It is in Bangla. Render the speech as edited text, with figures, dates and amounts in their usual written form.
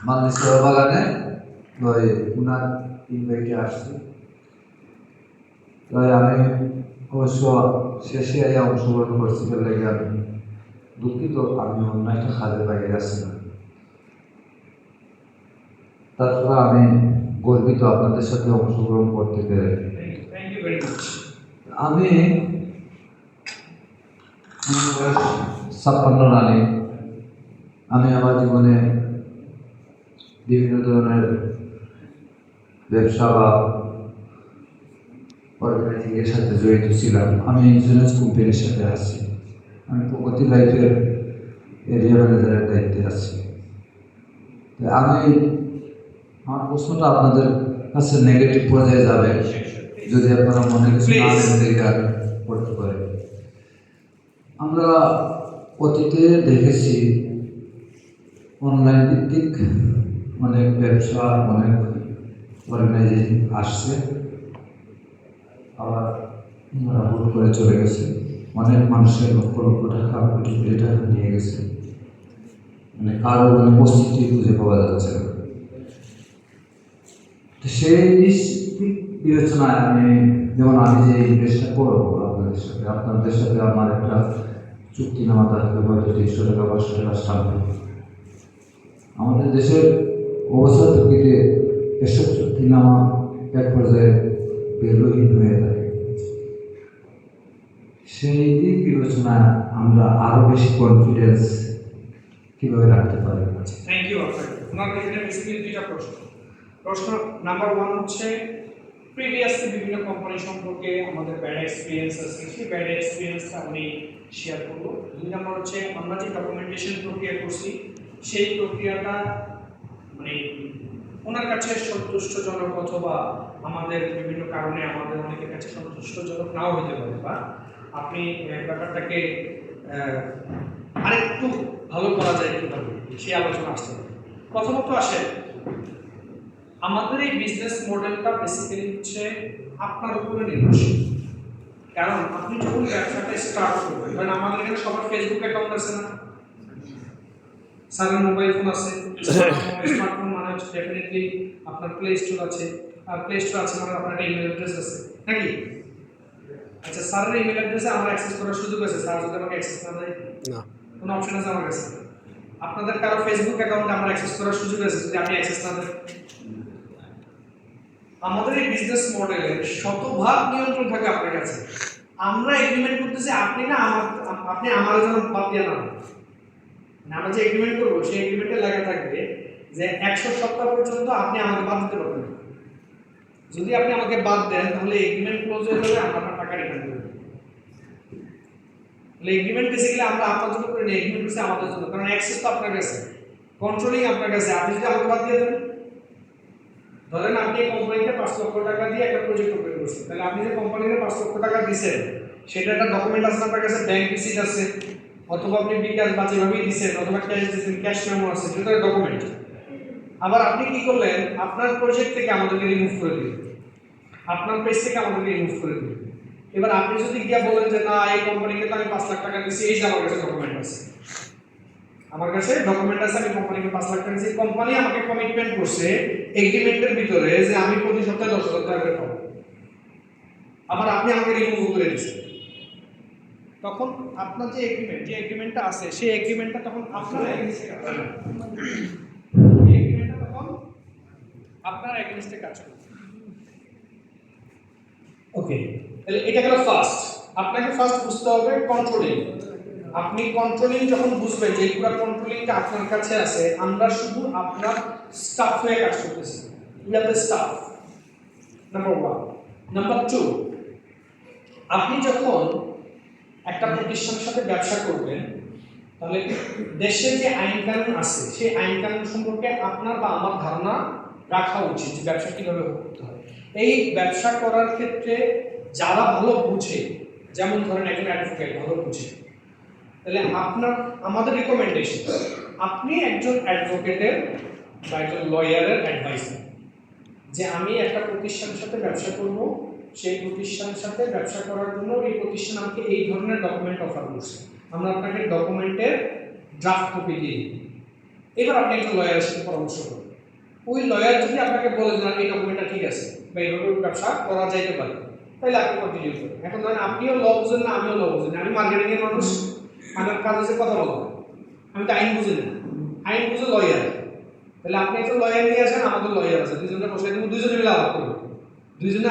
মালয়েশিয়া বাগানে ওই উনার ইনভাইটে আসছি। তাই আমি অবশ্য শেষে অংশগ্রহণ করছি লেগে আমি দুঃখিত, আমি অন্য একটা কাজে বাইরে আছি না। তারপরে আমি গর্বিত আপনাদের সাথে অংশগ্রহণ করতে পেরে। আমি 56 রানে আমি আমার জীবনে বিভিন্ন ধরনের ব্যবসা বা অর্গানাইজিংয়ের সাথে জড়িত ছিলাম। আমি ইন্স্যুরেন্স কোম্পানির সাথে আছি। আমি প্রগতি লাইফের এরিয়া ম্যানেজারের দায়িত্বে আছি। আমি আমার প্রশ্নটা আপনাদের কাছে নেগেটিভ পর্যায়ে যাবে, যদি আপনারা মনে কিছু না করতে পারেন। আমরা অতীতে দেখেছি অনলাইন ভিত্তিক অনেক ব্যবসা, অনেক অর্গানাইজেশন আসছে, আবার ভুল করে চলে গেছে। অনেক মানুষের লক্ষ লক্ষ টাকা, কোটি কোটি টাকা নিয়ে গেছে, মানে কারো অস্তিত্ব খুঁজে পাওয়া যাচ্ছে না। সেই বিবেচনায় আমি যে ইনভেস্টটা করবো আপনাদের সাথে আমার একটা চুক্তিনামা থাকবে, হয়তো 300 টাকা 500 টাকা স্টাম্প। আমাদের দেশের অবস্থা থেকে এসব চুক্তিনামা এক পর্যায়ে বেরোহীন হয়ে যায়। সেই দিক বিবেচনায় আমরা আরো বেশি কনফিডেন্স কিভাবে রাখতে পারি? থ্যাংক ইউ আপনাকে। ওনার এখানে বেসিক্যালি দুইটা প্রশ্ন। প্রশ্ন নাম্বার 1 হচ্ছে প্রিভিয়াসলি বিভিন্ন কোম্পানি সম্পর্কে আমাদের ব্যাড এক্সপিরিয়েন্স আছে, সেই ব্যাড এক্সপিরিয়েন্সটা আমি শেয়ার করবো। 2 নাম্বার হচ্ছে আমরা যে ডকুমেন্টেশন প্রক্রিয়া করছি সেই প্রক্রিয়াটা মানে ওনার কাছে সন্তুষ্টজনক অথবা আমাদের বিভিন্ন কারণে আমাদের অনেকের কাছে সন্তুষ্টজনক নাও হতে পারে, বা আপনি ব্যাপারটাকে আরেকটু ভালো করা যায় কীভাবে সেই আলোচনা আসতে পারে। প্রথমত আসে আমাদের এই বিজনেস মডেলটা বেসিক্যালি হচ্ছে আপনার উপরে নির্ভরশীল। কারণ আপনি যখন ব্যবসাটা স্টার্ট করবেন, কারণ আমাদের এখানে সবার ফেসবুক অ্যাকাউন্ট আছে না, স্যারের মোবাইল ফোন আছে, স্মার্টফোন মানে হচ্ছে ডেফিনেটলি আপনার প্লে স্টোর আছে, আর প্লে স্টোর আছে মানে আপনার একটা ইমেল অ্যাড্রেস আছে নাকি? আচ্ছা, স্যারের ইমেল অ্যাড্রেসে আমার অ্যাক্সেস করার সুযোগ আছে, স্যার যদি আমাকে অ্যাক্সেস না দেয় না, কোনো অপশন আছে আমার কাছে? আপনাদের কারো ফেসবুক অ্যাকাউন্টে আমার অ্যাক্সেস করার সুযোগ আছে যদি আপনি অ্যাক্সেস না দেন? আমাদের এই বিজনেস মডেলের শতভাগ নিয়ন্ত্রণ থাকে আপনার কাছে। আমরা এগ্রিমেন্ট করতেছি আপনি না আপনি আমার জন্য বাদ দিয়ে না, আমরা যে এগ্রিমেন্ট করবো সেই এগ্রিমেন্টে লেখা থাকবে যে 100 সপ্তাহ পর্যন্ত আপনি আমাকে বাদ দিতে পারবেন। যদি আপনি আমাকে বাদ দেন তাহলে এগ্রিমেন্ট ক্লোজ হয়ে যাবে, আমরা আপনার টাকা রিটার্ন করব। তাহলে এগ্রিমেন্ট বেসিক্যালি আমরা আপনার জন্য করে নিই, এগ্রিমেন্ট হচ্ছে আমাদের জন্য, কারণ অ্যাক্সেস তো আপনার কাছে, কন্ট্রোলিং আপনার কাছে। আপনি যদি আমাকে বাদ দিয়ে দেন, ধরেন আপনি কোম্পানিতে 5 লক্ষ টাকা দিয়ে একটা প্রজেক্ট ওপেন করছেন, তাহলে আপনি যে কোম্পানিতে 5 লক্ষ টাকা দিয়েছেন সেটা একটা ডকুমেন্ট আছে আপনার কাছে, ব্যাংক রিসিট আছে, অথবা আপনি বিকাশ বা যেভাবেই দিয়েছেন অথবা ক্যাশ দিয়েছেন, ক্যাশ মেমো আছে, সেটা ডকুমেন্ট। আবার আপনি কি করলেন, আপনার প্রজেক্ট থেকে আমাদেরকে রিমুভ করে দিলেন, আপনার পেজ থেকে আমাদেরকে রিমুভ করে দিলেন। এবার আপনি যদি গিয়ে বলেন যে না এই কোম্পানিকে তো আমি 5 লাখ টাকা দিয়েছি, এই যে আমার কাছে ডকুমেন্ট আছে, আমার কাছে ডকুমেন্ট আছে, আমি কোম্পানিকে 5 লাখ টাকা দিয়েছি, কোম্পানি আমাকে কমিটমেন্ট করছে এগ্রিমেন্টের ভিতরে যে আমি প্রতি সপ্তাহে 10,000 টাকা করে পাবো, আবার আপনি আমাকে রিমুভ করে দিয়েছেন, তখন আপনার যে এগ্রিমেন্টটা আছে সেই এগ্রিমেন্টটা তখন আপনার এগেইনস্টে কাজ করবে। এই এগ্রিমেন্টটা তখন আপনার এগেইনস্টে কাজ করবে। ওকে, তাহলে এটা গেল ফার্স্ট। আপনাকে ফার্স্ট বুঝতে হবে কন্ট্রোলিং। আপনি কন্ট্রোলিং যখন বুঝবেন যে পুরো কন্ট্রোলিংটা আপনার কাছে আছে, আমরা শুধু আপনার স্টাফ হয়ে কাজ করতেছি, we are the staff, number 1। Number 2, আপনি যখন একটা প্রতিষ্ঠানের সাথে ব্যবসা করবেন তাহলে দেশের যে আইন কানুন আছে সেই আইন কানুন সম্পর্কে আপনার বা আমার ধারণা রাখা উচিত যে ব্যবসা কিভাবে করতে হয়। এই ব্যবসা করার ক্ষেত্রে যারা ভালো বুঝে, যেমন ধরেন একজন অ্যাডভোকেট ভালো বুঝে, তাহলে আমাদের রিকমেন্ডেশন আপনি একজন অ্যাডভোকেটের বা একজন লয়ারের অ্যাডভাইস নেন যে আমি একটা প্রতিষ্ঠানের সাথে ব্যবসা করব, সেই প্রতিষ্ঠানের সাথে ব্যবসা করার জন্য এই প্রতিষ্ঠান আমাকে এই ধরনের ডকুমেন্ট অফার করছে, আমরা আপনাকে ডকুমেন্টের ড্রাফট কপি দিই। এবার আপনি একটা লয়ারের সাথে পরামর্শ করুন। ওই লয়ার যদি আপনাকে বলে যে না এই ডকুমেন্টটা ঠিক আছে বা এইভাবে ব্যবসা করা যাইতে পারে, তাহলে আপনি কন্টিনিউ করুন। এখন ধরেন আপনিও ল বুঝেন না, আমিও ল বুঝি না, আমি মার্কেটিং এর মানুষ, আমার কাজ হচ্ছে কথা বলা, আমি তো আইন বুঝি না, আইন বুঝে লয়ার। তাহলে আপনি একটা লয়ার নিয়ে আসেন, আমাদের লয়ার আছে, দুজনে বসে দুজনে মিলে আলাপ করবেন, দুইজনে